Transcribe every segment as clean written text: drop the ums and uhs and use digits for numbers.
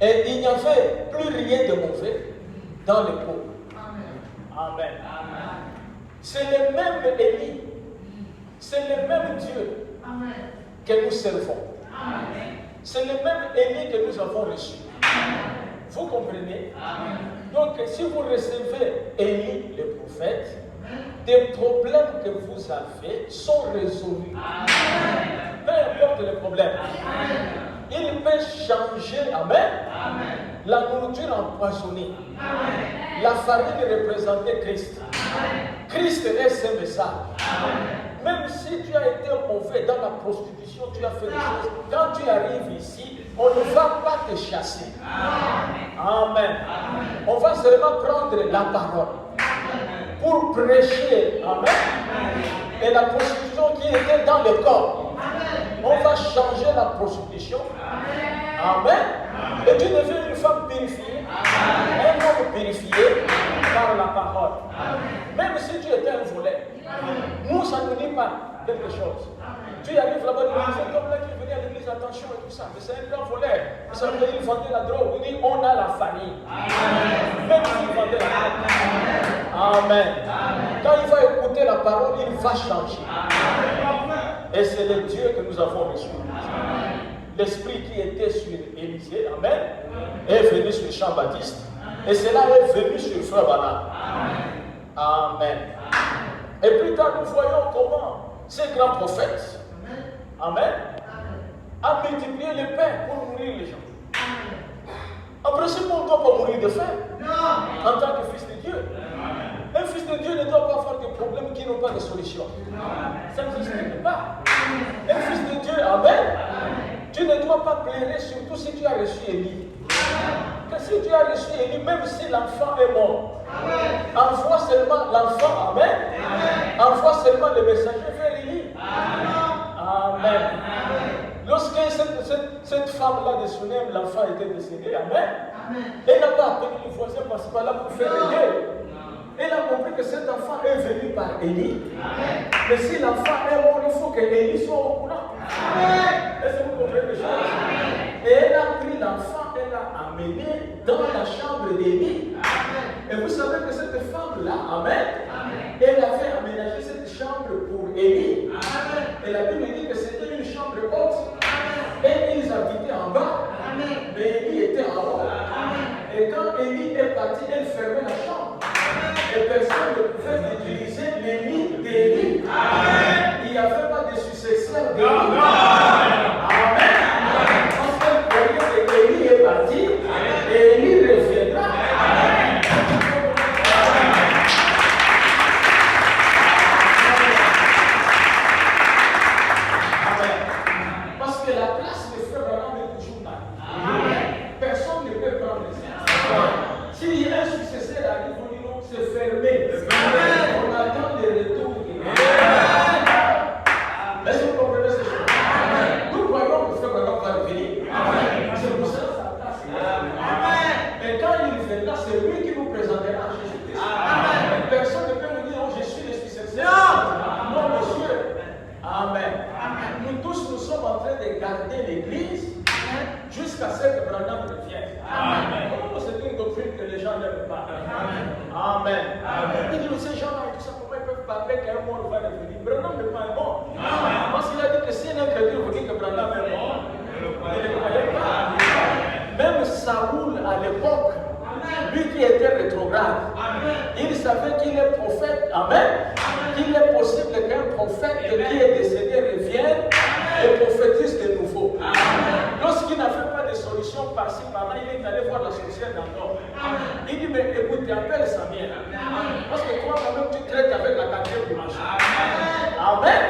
Et il n'y avait plus rien de mauvais dans le peuple. Amen. C'est le même Élie. C'est le même Dieu que nous servons. C'est le même Élie que nous avons reçu. Vous comprenez? Donc, si vous recevez Élie, le prophète, des problèmes que vous avez sont résolus. Peu importe le problème. Il peut changer, amen, la nourriture empoisonnée. La farine représentait Christ. Christ est ce message. Même si tu as été mauvais dans la prostitution, tu as fait des choses. Quand tu arrives ici, on ne va pas te chasser. Amen. On va seulement prendre la parole pour prêcher. Amen. Et la prostitution qui était dans le corps, on va changer la prostitution. Amen. Et tu deviens une femme purifiée, un homme purifié par la parole. Même si tu étais un volet, nous, ça ne nous dit pas quelque chose. Tu arrives là-bas, c'est comme là qui venait à l'église, attention et tout ça. Mais c'est un grand voleur. Vous savez, il vendait la drogue. Il dit, on a la famille. Même s'il vendait la drogue. Amen. Quand il va écouter la parole, il va changer. Et c'est le Dieu que nous avons reçu. L'esprit qui était sur Élisée, amen, est venu sur Jean-Baptiste. Et cela est venu sur Frère Branham. Amen. Et plus tard, nous voyons comment ces grands prophètes, amen, a multiplié le pain pour nourrir les gens. En principe, on ne doit pas mourir de faim en tant que fils de Dieu. Un fils de Dieu ne doit pas avoir des problèmes qui n'ont pas de solution. Ça n'existe pas. Un fils de Dieu, amen, tu ne dois pas pleurer surtout si tu as reçu Élie. Que si tu as reçu Élie, même si l'enfant est mort, envoie seulement l'enfant, amen, envoie seulement le messager vers Élie. Amen. Lorsque cette femme-là de Sunem, l'enfant était décédé, amen, elle n'a pas appelé le voisin parce qu'elle là pour faire le deuil. Elle a compris que cet enfant est venu par Élie. Mais si l'enfant est mort, il faut que Élie soit au courant. Est-ce que vous comprenez les choses? Et elle a pris l'enfant, elle l'a amené dans la chambre d'Élie. Et vous savez que cette femme-là, amen, elle avait aménagé cette chambre pour Élie. Et la Bible dit que c'était une chambre haute. Et ils habitaient en bas. Mais Élie était en haut. Et quand Élie est parti, elle fermait la chambre. Et personne ne pouvait utiliser les lits d'Élie. Il n'y avait pas de successeur d'Élie. Amen. Parce que croyait que Élie est parti, et Élie reviendra. Amen. Parce que la place de Frère Branham est toujours là. Personne ne peut prendre ça. S'il y a un successeur arrive, on dit non, c'est fermé. On attend le retour. Est-ce que vous comprenez ces choses? Nous croyons que Frère Branham va revenir. C'est pour ça sa place. Et quand il viendra, c'est lui qui nous présentera Jésus-Christ. Personne ne peut nous dire, oh, je suis le successeur. Non, monsieur. Amen. Nous tous, nous sommes en train de garder l'église jusqu'à ce que Branham revienne. Oh, c'est une doctrine que les gens n'aiment pas. Amen. Il dit, ces gens-là, tout ça, comment ils peuvent parler qu'un mort va revenir? Branham n'est pas mort. Parce qu'il a dit que si un incrédule vous dit que Branham est mort, il ne croyait pas. Même Saoul, à l'époque, lui qui était rétrograde, il savait qu'il est prophète. Amen. Il est possible qu'un prophète qui est décédé revienne et prophétise de nouveau. Lorsqu'il n'avait pas de solution par-ci, par-là, il est allé voir la sorcière d'Andorre. Il dit, mais écoute, tu appelles Samuel. Parce que toi, quand même, tu traites avec la quatrième dimension. Amen.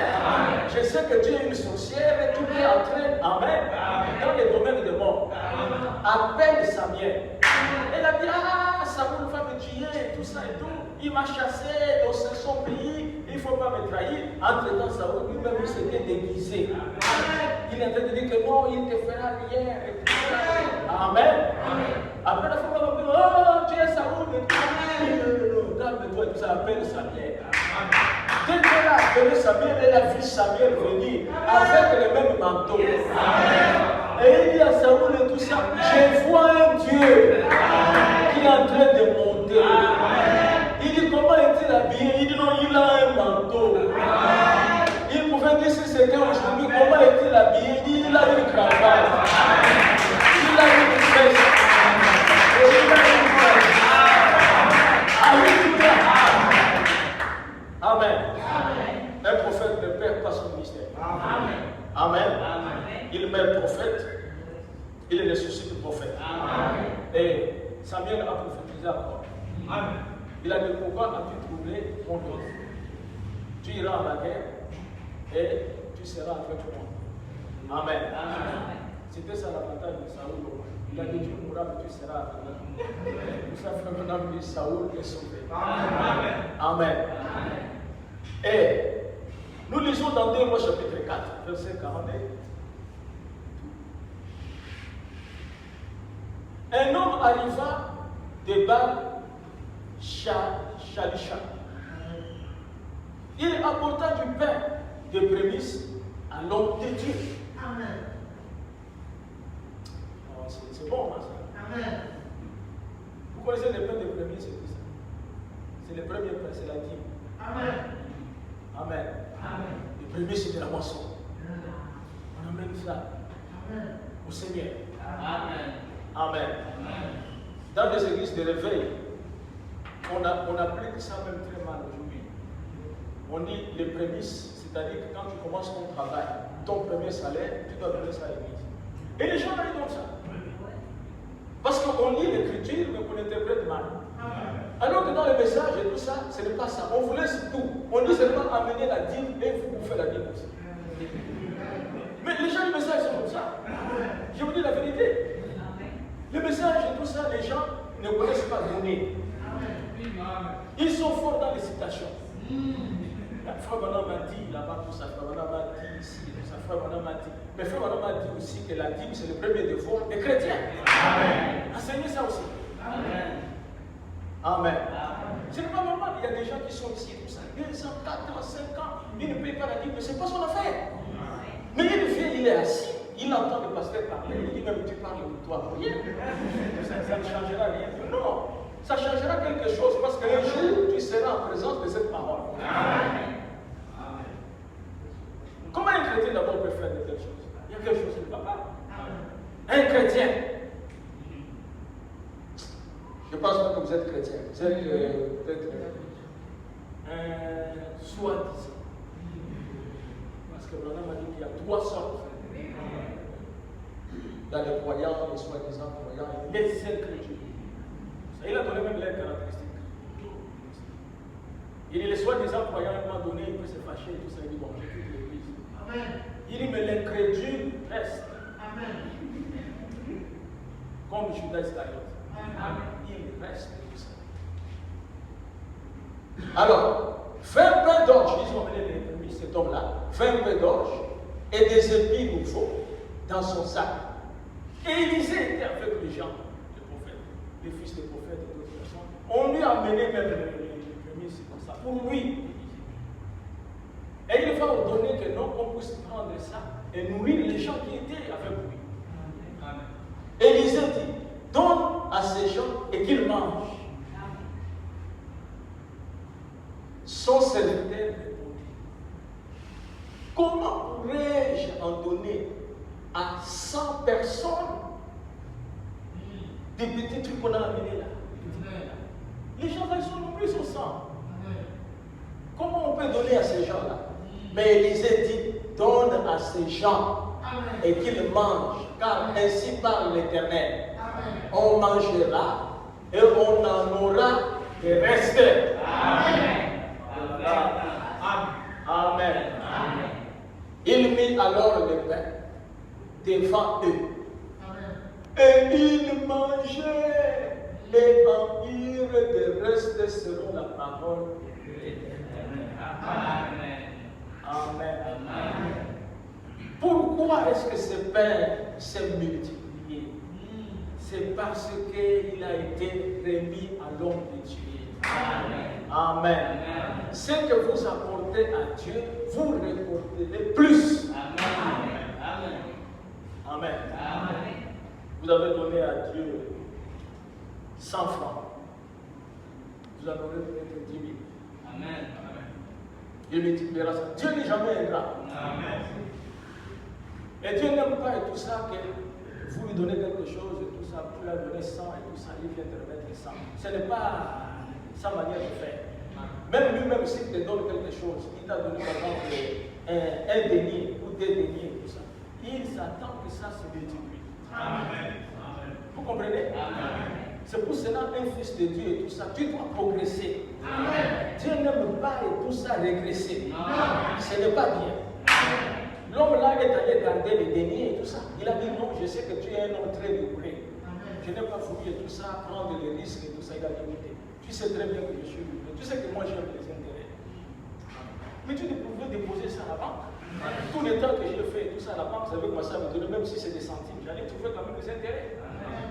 Je sais que tu es une sorcière et tu es en train, amen, dans les domaines de mort. Appelle Samuel. Elle a dit, ah, Samuel va me tuer, tout ça et tout. Il m'a chassé dans son pays, il ne faut pas me trahir. Entre-temps, Samuel lui-même s'était déguisé. Il est en train de dire que non, il ne te fera rien. Amen. Après la fois, on va dire, oh, tu es Samuel. Non, calme-toi, tu s'appelle Samuel. Dès qu'elle a appelé Samuel, elle a vu Samuel venir avec le même manteau. Et il dit à Samuel, tout tout ça, je vois un Dieu qui est en train de monter. Il dit comment est-il habillé? Il dit non, il a un manteau. Il pouvait dire si c'était aujourd'hui, comment est-il habillé? Il dit il a une cravate. Il a une veste. Il a une veste. Alléluia. Amen. Un prophète ne perd pas son ministère. Amen. Il meurt prophète. Il ressuscite prophète. Et Samuel a prophétisé encore. Il a dit pourquoi as-tu trouvé mon Dieu? Tu iras à la guerre et tu seras avec moi. Amen. C'était ça la bataille de Saoul. Il a dit tu mourras mais tu seras avec moi. Nous savons maintenant que Saoul est sauvé. Amen. Et nous lisons dans 2 Rois chapitre 4, verset 42. Un homme arriva de Baal Shalisha. Il apporta du pain de prémices à l'homme de Dieu. Amen. Oh, c'est bon, hein, ça. Amen. Vous connaissez le pain de prémices, c'est tout ça. C'est le premier pain, c'est la dîme. Amen. Amen. Amen. Le prémices, c'est de la moisson. On amène ça au Seigneur. Amen. Amen. Amen. Dans des églises de réveil, on applique ça même très mal aujourd'hui. On dit les prémices, c'est-à-dire que quand tu commences ton travail, ton premier salaire, tu dois donner ça à l'église. Et les gens arrivent comme ça. Parce qu'on lit l'écriture, mais qu'on interprète mal. Alors que dans le message et tout ça, ce n'est pas ça. On vous laisse tout. On dit seulement amener la dîme et vous bouffez la dîme aussi. Mais les gens, le message, c'est comme ça. Je vous dis la vérité. Le message et tout ça, les gens ne connaissent pas donner. Ils sont forts dans les citations. Frère Madame m'a dit là-bas tout ça, Frère Madame m'a dit ici, tout ça, Frère Madame m'a dit. Mais Frère Madame m'a dit aussi que la dîme, c'est le premier devoir des chrétiens. Amen. Enseignez ça aussi. Amen. Amen. Ce n'est pas normal, il y a des gens qui sont ici, tout ça, 2 ans, 4 ans, 5 ans, ils ne payent pas la dîme, mais ce n'est pas son affaire. Mais il vient, il est assis, il entend le pasteur parler, il dit même tu parles de toi, rien. Ça ne changera rien. Non, ça changera quelque chose parce qu'un jour tu seras en présence de cette parole. Amen. Comment un chrétien d'abord peut faire de telles choses? Il y a quelque chose qui ne va pas. Un chrétien. Je ne pense pas que vous êtes chrétien. Vous êtes peut-être soi-disant. Parce que Branham m'a dit qu'il y a 3 sortes. Il y a les croyants, les soi-disant croyants, et les incrédules. Il a donné même les caractéristiques. Il dit les soi-disant croyants, à un moment donné, il peut se fâcher et tout ça. Il dit bon, je quitte l'église. Amen. Il dit mais l'incrédule reste. Amen. Comme Judas Iscariote. Il reste tout ça. Alors, 20 pains d'orge, ils ont amené cet homme-là, 20 pains d'orge et des épis nouveaux dans son sac. Et Élisée était avec les gens, les prophètes, les fils des prophètes et d'autres personnes. On lui a amené même les prémices comme ça, pour lui. Et il va ordonner que non, qu'on puisse prendre ça et nourrir les gens qui étaient avec lui. Amen. Élisée dit, donne à ces gens et qu'ils mangent. Son serviteur répondit, comment pourrais-je en donner à 100 personnes des petits trucs qu'on a amenés là? Les gens là, ils sont nombreux, ils sont 100. Comment on peut donner à ces gens-là? Mais Élisée dit, donne à ces gens et qu'ils mangent, car ainsi parle l'Éternel. On mangera et on en aura des restes. Amen. Amen. Amen. Il mit alors le pain devant eux. Et ils mangeaient et en eurent des restes selon la parole de l'Éternel. Amen. Amen. Amen. Pourquoi est-ce que ce pain s'est multiplié? C'est parce qu'il a été remis à l'homme de Dieu. Amen. Amen. Ce que vous apportez à Dieu, vous récolterez plus. Amen. Amen. Amen. Vous avez donné à Dieu 100 francs. Vous en aurez donné que 10 000. Amen. Dieu multipliera ça. Dieu n'est jamais ingrat. Amen. Et Dieu n'aime pas et tout ça que vous lui donnez quelque chose et tout ça, vous lui avez donné 100 et tout ça, il vient te remettre 100. Ce n'est pas sa manière de faire. Même lui-même, s'il te donne quelque chose, il t'a donné par exemple un denier ou des deniers et tout ça, il s'attend que ça se multiplie. Amen. Vous comprenez? Amen. C'est pour cela un fils de Dieu et tout ça, tu dois progresser. Amen. Dieu n'aime pas et tout ça régresser. Amen. Ce n'est pas bien. L'homme là est allé garder les deniers et tout ça. Il a dit non, je sais que tu es un homme très livré. Je n'ai pas voulu et tout ça, prendre les risques et tout ça. Il a dit tu sais très bien que je suis livré. Tu sais que moi j'aime les intérêts. Mais tu pouvais déposer ça à la banque. Tout le temps que j'ai fait tout ça à la banque, ça veut commencer à me donner, même si c'est des centimes, j'allais trouver quand même des intérêts.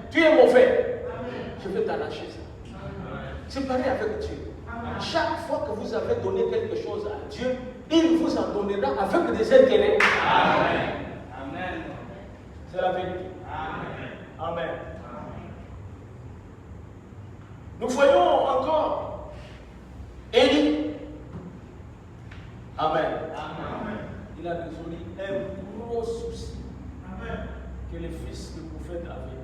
Tu es mauvais. Je vais t'arracher ça. C'est pareil avec Dieu. Chaque fois que vous avez donné quelque chose à Dieu, il vous en donnera avec des intérêts. Amen. C'est la vérité. Amen. Nous voyons encore Élie. Amen. Il a résolu un gros souci que le fils du prophète avait.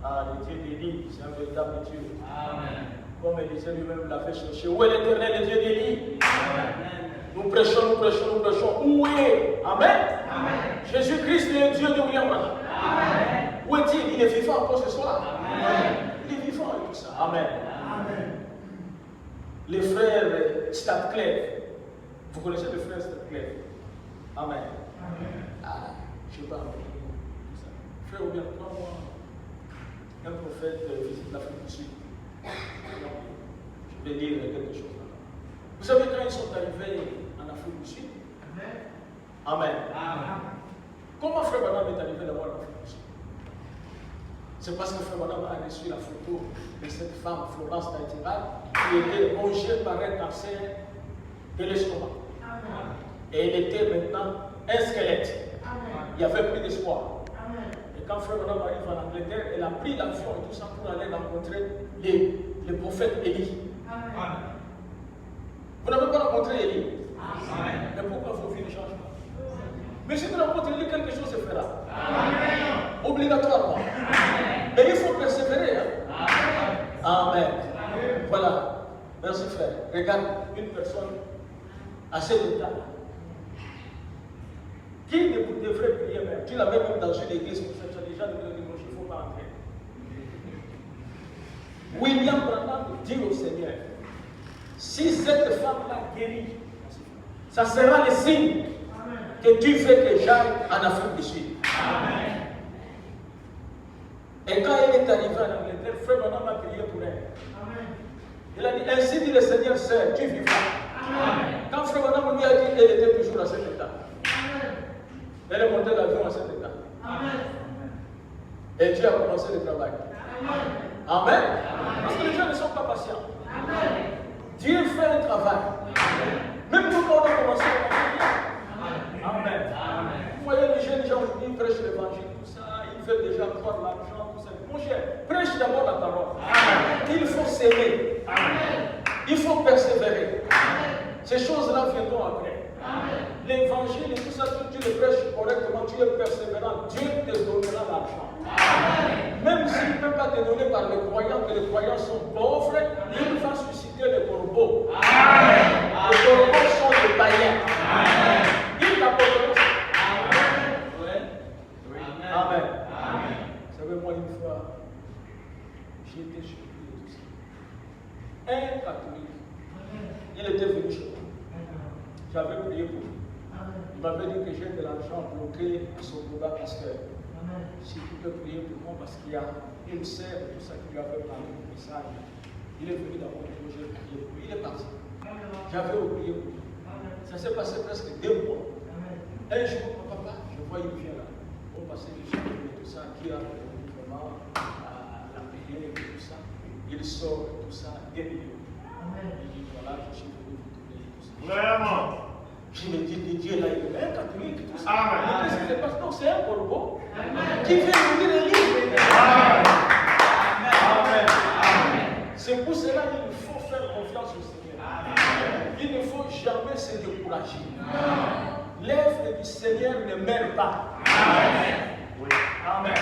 Ah, le Dieu d'Élie, c'est un véritable Dieu. Amen. Comme Élisée lui-même l'a fait chercher. Où est l'Éternel, le Dieu d'Élie? Nous prêchons. Où est? Amen. Jésus-Christ est le Dieu de William Branham. Où est-il? Il est vivant encore ce soir. Amen. Il est vivant et tout ça. Amen. Les frères Stadcliffe. Vous connaissez les frères Stadcliffe? Amen. Ah, je ne sais pas. Frère, ou bien, prends-moi un prophète visite l'Afrique du Sud. Je vais dire quelque chose là. Vous savez quand ils sont arrivés en Afrique du Sud? Amen. Comment Frère Branham est arrivé d'abord en Afrique du Sud? C'est parce que Frère Branham a reçu la photo de cette femme, Florence Nightingale, qui était rongée par un cancer de l'estomac. Et elle était maintenant un squelette. Il n'y avait plus d'espoir. Et quand Frère Branham arrive en Angleterre, elle a pris l'avion et tout ça pour aller rencontrer le prophète Élie. Vous n'avez pas rencontré Élie? Mais pourquoi vos vies ne changent pas? Mais si vous rencontrez Élie, quelque chose se fera. Obligatoirement. Mais il faut persévérer. Amen. Voilà. Merci frère. Regarde une personne à cet état. Qui devrait prier même? Tu l'as même dans une église, tu as déjà donné le dimanche, il ne faut pas entrer. William Branham dit au Seigneur, si cette femme-là guérit, ça sera le signe que tu veux que j'aille en Afrique du Sud. Amen. Et quand elle est arrivée en Angleterre, Frère Branham a prié pour elle. Amen. Il a dit, ainsi dit le Seigneur, sœur, tu vivras. Amen. Quand Frère Branham lui a dit, elle était toujours à cet état. Amen. Elle est montée l'avion à cet état. Amen. Et Dieu a commencé le travail. Amen. Amen. Parce que les gens ne sont pas patients. Amen. Dieu fait un travail. Amen. Même nous, quand on a commencé à faire. Amen. Amen. Vous voyez les jeunes gens aujourd'hui, ils prêchent l'évangile, tout ça, ils veulent déjà avoir l'argent, tout ça. Mon cher, prêche d'abord la parole. Amen. Il faut s'aimer. Il faut persévérer. Amen. Ces choses-là viendront après. L'évangile et tout ça, tu le prêches correctement, tu es persévérant, Dieu te donnera l'argent. Même s'il ne peut pas te donner par les croyants, que les croyants sont pauvres, il va susciter les corbeaux. Les corbeaux sont des païens. Il t'apportera ça. Amen. Vous savez, moi, une fois, j'ai été surpris de tout ça. Un catholique, il était venu chez moi. J'avais prié pour lui. Il m'avait dit que j'ai de l'argent bloqué à son combat pasteur. Si tu peux prier pour moi, parce qu'il y a une sœur et tout ça qui lui avait parlé du message. Il est venu dans mon bureau, j'ai prié pour lui. Il est parti. J'avais oublié pour lui. Ça s'est passé presque 2 mois. Un jour, papa, je vois, il vient là. On passait les gens et tout ça, qui a vraiment la prière et tout ça. Il sort et tout ça, guéri. Il dit, voilà, je suis venu vous prier tout ça. Vraiment. Je me dis, Dieu là, il est un catholique, tout ça. Qu'est-ce qui se passe? Donc c'est un corbeau qui vient nous dire, Élie, Amen. C'est pour cela qu'il faut faire confiance au Seigneur. Il ne faut jamais se décourager. L'œuvre du Seigneur ne meurt pas. Amen.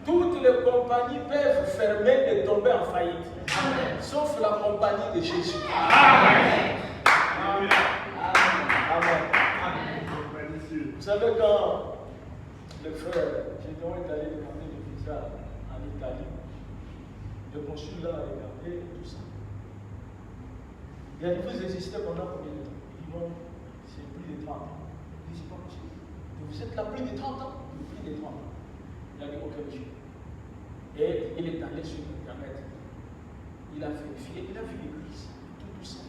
Toutes les compagnies peuvent fermer et tomber en faillite. Sauf la compagnie de Jésus. Amen. Vous savez, quand le frère Gédéon est allé demander le visa en Italie, le consulat a regardé tout ça. Il a dit, vous existez pendant combien de temps? Il dit, bon, c'est plus de 30 ans. Il dit, c'est pas possible. Vous êtes là plus de 30 ans? Plus de 30 ans. Il a dit, ok, monsieur. Et il est allé sur Internet. Il a vérifié, il a vu l'église, tout ça.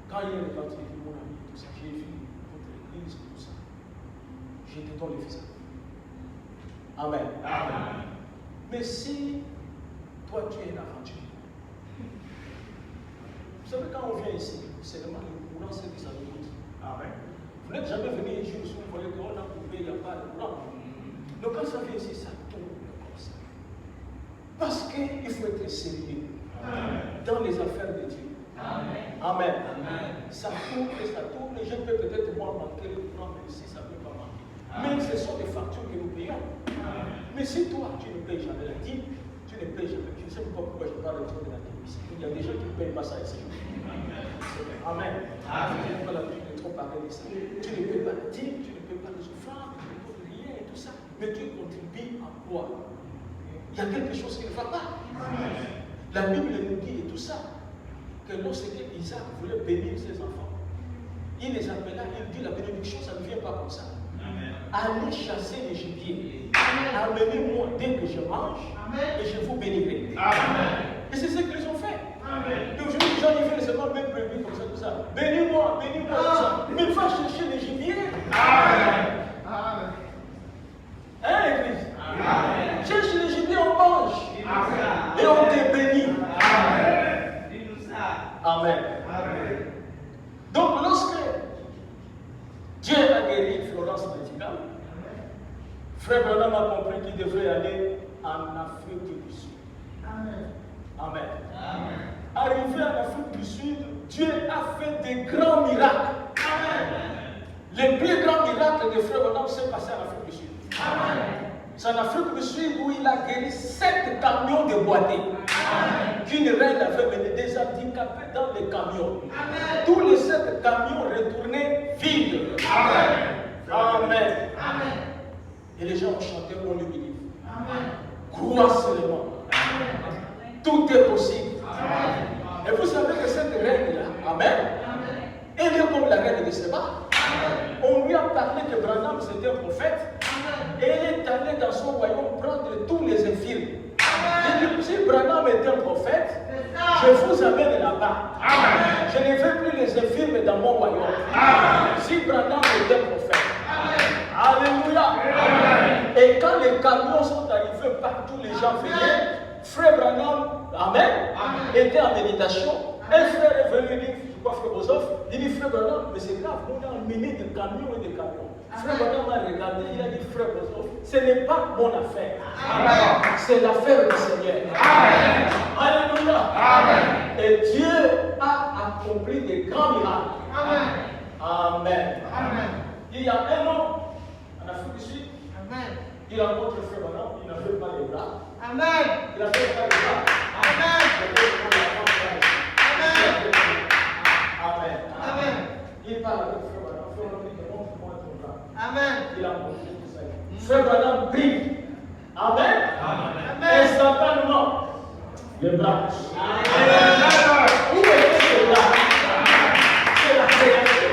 Quand il est reparti, il dit, mon ami, tout ça, j'ai vu votre église, tout ça. J'ai été dans le visa. Amen. Amen. Mais si toi tu es un aventurier, vous savez, quand on vient ici, c'est vraiment le courant, c'est que ça nous coûte. Amen. Vous n'êtes jamais venu ici, vous voyez qu'on a coupé, il n'y a pas de courant. Donc quand ça vient ici, ça tourne comme ça. Parce qu'il faut être sérieux dans les affaires de Dieu. Amen. Amen. Amen. Ça tourne et ça tourne. Les gens peuvent peut-être moins manquer le courant, mais ici, ça ne peut pas manquer. Amen. Mais ce sont des factures que nous payons. Amen. Mais si toi, tu ne payes jamais la dîme, tu ne payes jamais. Je ne sais pas pourquoi je parle de la dîme ici. Il y a des gens qui ne payent pas ça ici. Amen. Amen. Tu n'as pas l'habitude de trop parler de ça. Tu ne payes pas la dîme, tu ne payes pas les offrandes, tu ne payes rien et tout ça. Mais tu contribues à quoi? Il y a quelque chose qui ne va pas. La Bible nous dit et tout ça, que lorsque Isaac voulait bénir ses enfants, il les appela, il dit la bénédiction, ça ne vient pas comme ça. Allez chasser les gibiers. Amenez-moi dès que je mange et je vous bénirai. Et c'est ce qu'ils ont fait. Et aujourd'hui, les gens ils viennent seulement même bébé comme ça, tout ça. Bénis-moi, bénis-moi, tout ça. Mais va chercher les gibiers. Hein, Église? Cherche les gibiers, on mange. Et on te bénit. Amen. Donc, lorsque Dieu a guéri Florence Nightingale, Frère Branham a compris qu'il devrait aller en Afrique du Sud. Amen. Arrivé en Afrique du Sud, Dieu a fait des grands miracles. Les plus grands miracles de Frère Branham s'est passé en Afrique du Sud. C'est en Afrique du Sud où il a guéri 7 camions de boîtiers. Qu'une reine avait mené des handicapés dans les camions. Tous les 7 camions retournaient vides. Amen. Et les gens ont chanté, on le bénit. Crois seulement. Tout est possible. Et vous savez que cette reine-là, Amen, elle est comme la reine de Séba. On lui a parlé que Branham c'était un prophète. Et elle est allée dans son royaume prendre tous les infirmes. Et dit, si Branham est un prophète, je vous amène là-bas. Je ne veux plus les infirmes dans mon royaume. Si Branham est un prophète. Alléluia. Et quand les camions sont arrivés partout, les gens venaient. Frère Branham, Amen, était en méditation. Un frère est venu dire, je crois, Frère Bozoff, il dit, Frère Branham, mais c'est grave, on a emmené des camions et des camions. Frère Branham a regardé, il a dit, Frère Bozoff, ce n'est pas mon affaire. C'est l'affaire du Seigneur. Alléluia. Et Dieu a accompli des grands miracles. Amen. Il y a un homme en Afrique du Sud, il rencontre Frère Branham, il n'avait pas les bras. Il n'avait pas les bras. Il parle avec Frère Branham. Frère Branham dit, montre-moi ton bras. Il a montré tout ça. Frère Branham prie. Amen. Instantanément, les bras. Où est ce bras? C'est la création.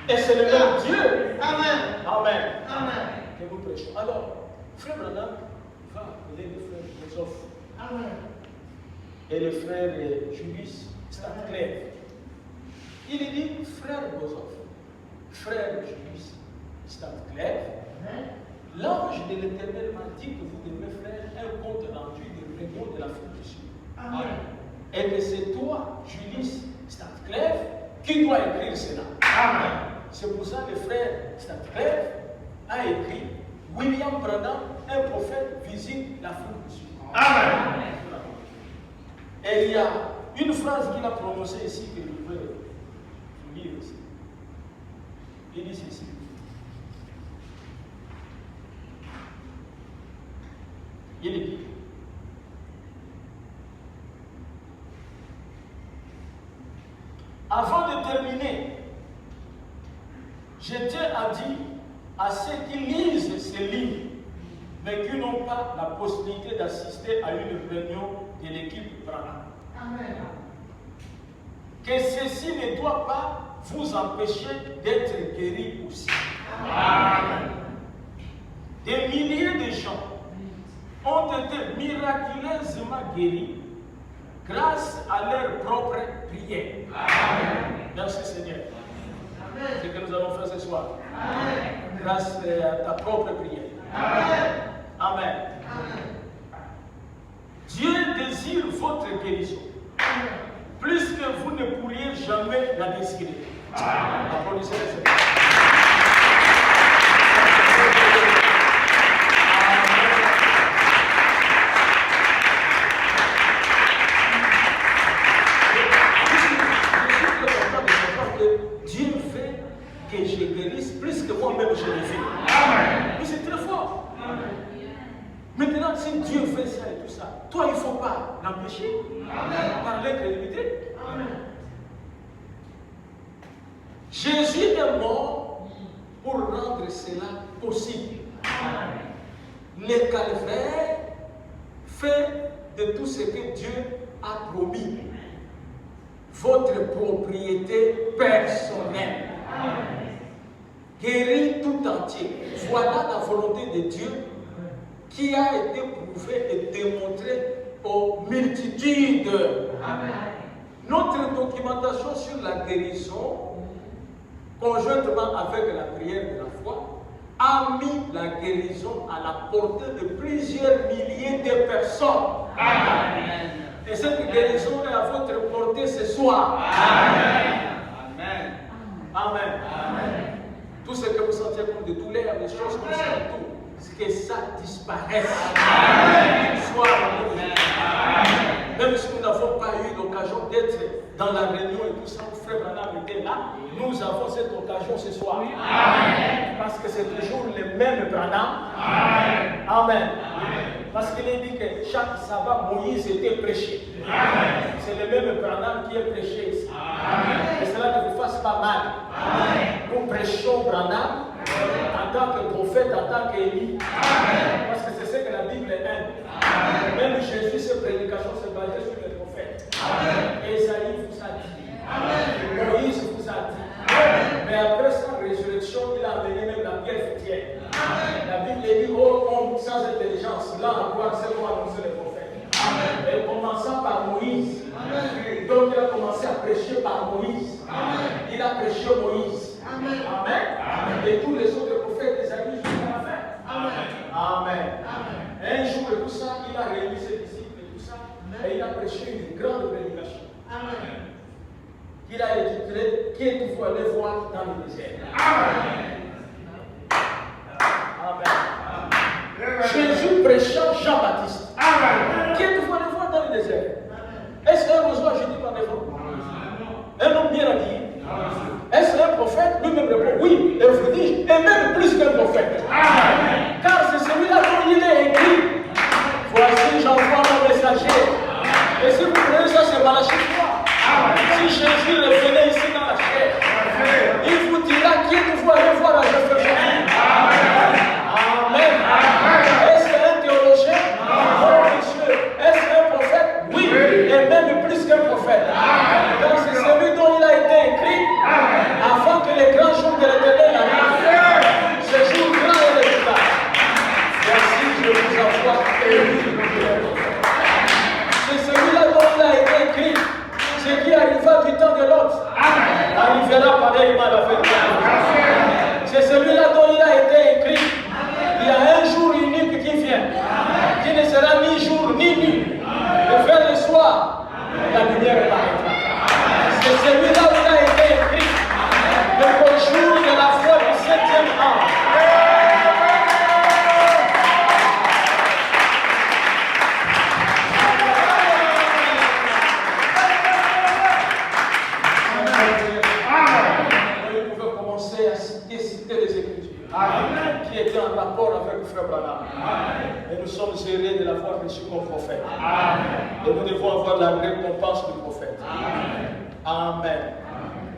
Et c'est le même Dieu. Amen. Que nous prêchons. Alors, Frère Branham va appeler le frère Joseph. Et le frère Julius Statcliffe. Il dit, frère Joseph, frère Julius Statcliffe, l'ange de l'Éternel m'a dit que vous devez faire un compte rendu de réunion de l'Afrique du Sud. Et que c'est toi, Julius Statcliffe, qui dois écrire cela. C'est pour ça que le frère Statcliffe a écrit William Branham, un prophète, visite l'Afrique du Sud. Amen. Et il y a une phrase qu'il a prononcée ici que je veux vous lire ici. Il dit ceci. Il dit avant de terminer, je tiens à dire à ceux qui lisent ces livres, mais qui n'ont pas la possibilité d'assister à une réunion de l'équipe Branham, que ceci ne doit pas vous empêcher d'être guéris aussi. Amen. Des milliers de gens ont été miraculeusement guéris grâce à leur propre prière. Merci Seigneur. C'est ce que nous allons faire ce soir. Amen. Grâce à ta propre prière. Amen. Amen. Dieu désire votre guérison. Plus que vous ne pourriez jamais la désirer. Applaudissez le Seigneur. Que je guérisse plus que moi-même je le fais. Mais c'est très fort. Amen. Maintenant, si Dieu fait ça et tout ça, toi, il ne faut pas l'empêcher par l'incrédulité. Jésus est mort pour rendre cela possible. Le calvaire fait de tout ce que Dieu a promis votre propriété personnelle. Guéri tout entier. Voilà la volonté de Dieu qui a été prouvée et démontrée aux multitudes. Amen. Notre documentation sur la guérison, conjointement avec la prière de la foi, a mis la guérison à la portée de plusieurs milliers de personnes. Amen. Et cette guérison est à votre portée ce soir. Amen. Amen. Amen. Amen. Tout ce que vous sentez comme des douleurs, des choses comme ça, tout, que ça disparaisse. Amen. Soit même si nous n'avons pas eu l'occasion d'être dans la réunion et tout ça, où Frère Branham était là, nous avons cette occasion ce soir. Amen. Parce que c'est toujours le même Branham. Amen. Amen. Parce qu'il est dit que chaque sabbat, Moïse était prêché. C'est le même Branham qui est prêché ici. Amen. Et cela ne vous fasse pas mal. Amen. Nous prêchons Branham en tant que prophète, en tant qu'Élie. Parce que c'est ce que la Bible aime. Même Jésus, ses prédications se basaient sur les prophètes. Ésaïe vous a dit. Moïse vous a dit. Mais après sa résurrection, il a amené même la pierre fêtière. La Bible dit, oh homme sans intelligence, là encore, c'est pour annoncer les prophètes. Et commençant par Moïse. Donc il a commencé à prêcher par Moïse. Il a prêché Moïse. Amen. Et tous les autres prophètes des amis jusqu'à la fin. Amen. Un jour et tout ça, il a réuni ses disciples et tout ça. Et il a prêché une grande prédication. Il a intitulé Qui est-il faut aller voir dans le désert. Amen. Jésus prêchant Jean-Baptiste. Qui est-il faut aller voir dans le désert? Est-ce un roseau agité par des vents? Un homme bien habillé? Est-ce un prophète? Lui-même répond oui. Et vous dis, et même plus qu'un prophète. Car c'est celui-là dont il est écrit. Voici, j'envoie mon messager. Et si vous prenez ça, c'est Malachie 3. Si Jésus revenait ici dans la chair, il vous dira qui vous allez voir à Jésus. Amen. Est-ce un théologien? Non, monsieur. Est-ce un prophète? Oui. Et même plus qu'un prophète. Donc c'est celui dont il a été écrit avant que les grands jours de l'éternel arrivent. Ce jour grand et cité les Écritures. Amen. Qui était en accord avec le frère Branham. Et nous sommes gérés de l'avoir reçu comme prophète. Amen. Et nous devons avoir la récompense du prophète. Amen. Amen.